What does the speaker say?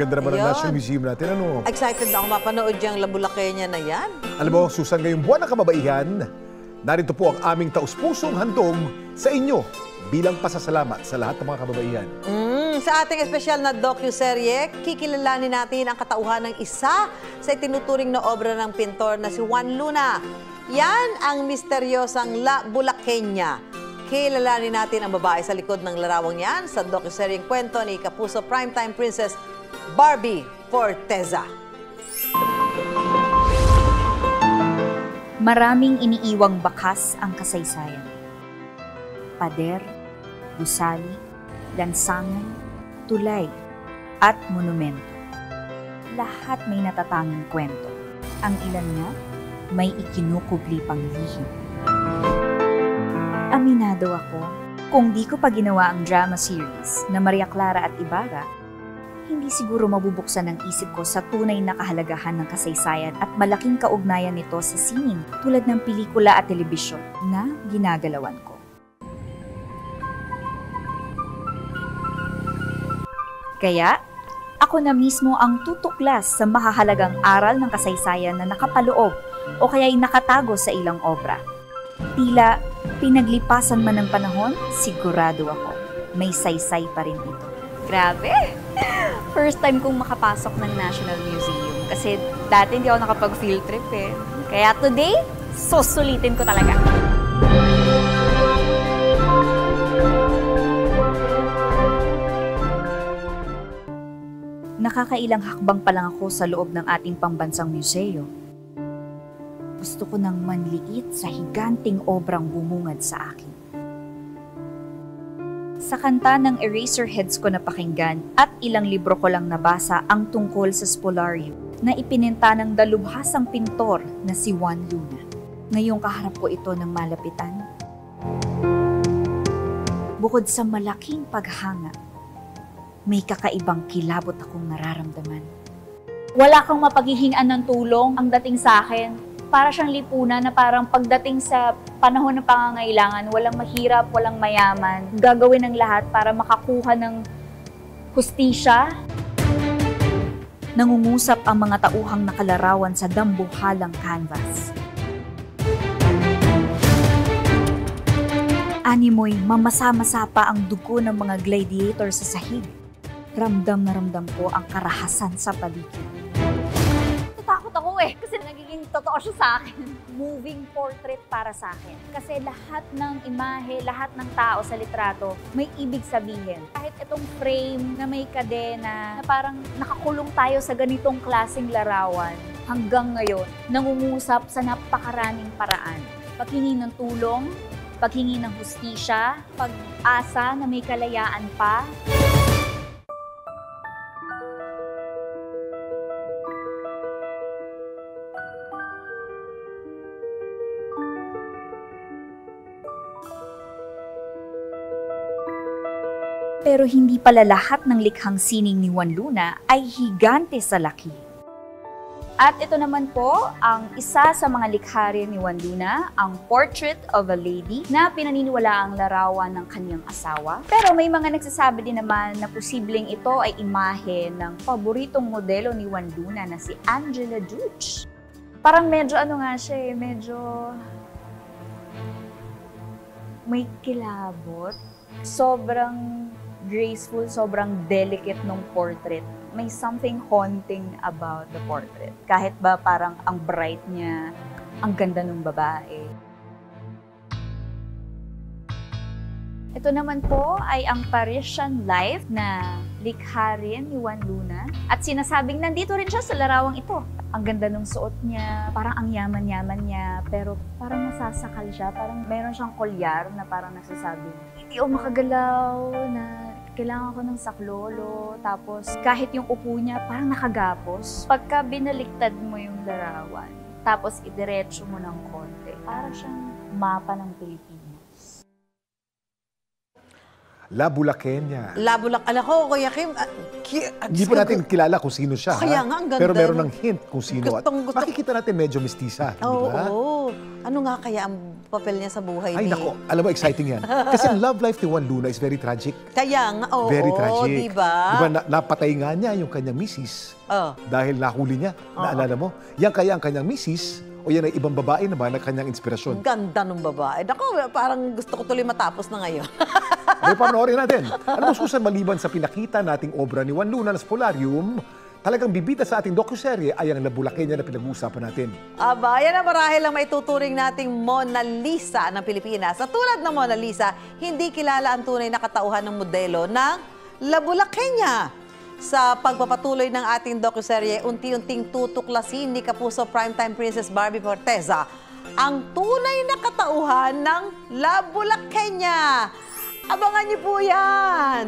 ganda naman ng Ayun. National Museum natin, ano? Excited na ako mapanood yung Labulaqueña na yan. Alam mo, Susan, ngayong buwan ng kababaihan, narito po ang aming taus-pusong handog sa inyo bilang pasasalamat sa lahat ng mga kababaihan. Sa ating espesyal na docu-serye, kikilalanin natin ang katauhan ng isa sa itinuturing na obra ng pintor na si Juan Luna. Yan ang misteryosang Labulaqueña. Kilalanin natin ang babae sa likod ng larawang yan sa docu-seryeng kwento ni Kapuso Primetime Princess Barbie Forteza. Maraming iniiwang bakas ang kasaysayan. Pader, gusali, lansangan, tulay, at monumento. Lahat may natatanging kwento. Ang ilan nga, may ikinukubli pang lihim. Aminado ako, kung di ko pa ginawa ang drama series na Maria Clara at Ibarra, hindi siguro mabubuksan ang isip ko sa tunay na kahalagahan ng kasaysayan at malaking kaugnayan nito sa sining tulad ng pelikula at telebisyon na ginagalawan ko. Kaya, ako na mismo ang tutuklas sa mahahalagang aral ng kasaysayan na nakapaloob o kaya'y nakatago sa ilang obra. Tila pinaglipasan man ng panahon, sigurado ako, may saysay pa rin ito. Grabe! First time kong makapasok ng National Museum kasi dati hindi ako nakapag-field trip eh. Kaya today, susulitin ko talaga. Nakakailang hakbang pa lang ako sa loob ng ating pambansang museo. Gusto ko nang manliit sa higanting obrang bumungad sa akin. Sa kanta ng Eraserheads ko napakinggan at ilang libro ko lang nabasa ang tungkol sa Spolarium na ipininta ng dalubhasang pintor na si Juan Luna. Ngayong kaharap ko ito ng malapitan. Bukod sa malaking paghanga, may kakaibang kilabot akong nararamdaman. Wala kang mapaghihingan ng tulong ang dating sa akin. Para siyang lipunan na parang pagdating sa panahon ng pangangailangan, walang mahirap, walang mayaman. Gagawin ng lahat para makakuha ng hustisya. Nangungusap ang mga tauhang nakalarawan sa dambuhalang canvas. Animoy, mamasa-masa pa ang dugo ng mga gladiator sa sahig. Ramdam na ramdam ko ang karahasan sa paligid. Natakot ako eh, kasi nagiging totoo siya sa akin. Moving portrait para sa akin. Kasi lahat ng imahe, lahat ng tao sa litrato, may ibig sabihin. Kahit itong frame na may kadena, na parang nakakulong tayo sa ganitong klaseng larawan, hanggang ngayon, nangungusap sa napakaraming paraan. Paghingi ng tulong, paghingi ng hustisya, pag-asa na may kalayaan pa. Pero hindi pala lahat ng likhang sining ni Juan Luna ay higante sa laki. At ito naman po ang isa sa mga likha rin ni Juan Luna, ang Portrait of a Lady na pinaniniwala ang larawan ng kanyang asawa. Pero may mga nagsasabi din naman na posibleng ito ay imahe ng paboritong modelo ni Juan Luna na si Angela Duch. Parang medyo ano nga siya medyo may kilabot. Sobrang graceful, sobrang delicate ng portrait. May something haunting about the portrait. Kahit ba parang ang bright niya, ang ganda ng babae. Ito naman po ay ang Parisian Life na likha rin ni Juan Luna. At sinasabing nandito rin siya sa larawang ito. Ang ganda ng suot niya, parang ang yaman-yaman niya, pero parang nasasakal siya, parang meron siyang kolyar na parang nagsasabi, hindi ako makagalaw, na kailangan ko ng saklolo, tapos kahit yung upo niya parang nakagapos. Pagka binaliktad mo yung larawan, tapos idiretso mo ng konti, parang siyang mapa ng Pilipinas. Labulaqueña. Alam ko, Kuya Kim, Hindi po natin kilala kung sino siya. Kaya nga, ang ganda. Pero meron ng hint kung sino. Gustong-gusto. Makikita natin medyo mistisa. Oo, di ba? oo. Ano nga kaya ang papel niya sa buhay Ay, ni... nako. Alam mo, exciting yan. Kasi ang love life ni Juan Luna is very tragic. Kaya nga, oo, Very tragic. diba? Diba, napatay nga niya yung kanyang misis Oh. dahil nahuli niya. Naalala mo? Yan kaya ang kanyang misis o yan ay ibang babae na ba na kanyang inspirasyon? Ganda ng babae. Naku, parang gusto ko tuloy matapos na ngayon. May panoorin natin. Alam mo, Susan, maliban sa pinakita nating obra ni Juan Luna na Spolarium, talagang bibida sa ating docuserye ay ang Labulaqueña na pinag-uusapan natin. Aba, yan ang marahil ang maituturing nating Mona Lisa ng Pilipinas. At tulad ng Mona Lisa, hindi kilala ang tunay na katauhan ng modelo ng Labulaqueña. Sa pagpapatuloy ng ating docuserye, unti-unting tutuklasin ni Kapuso Primetime Princess Barbie Forteza ang tunay na katauhan ng Labulaqueña. Abangan niyo po yan!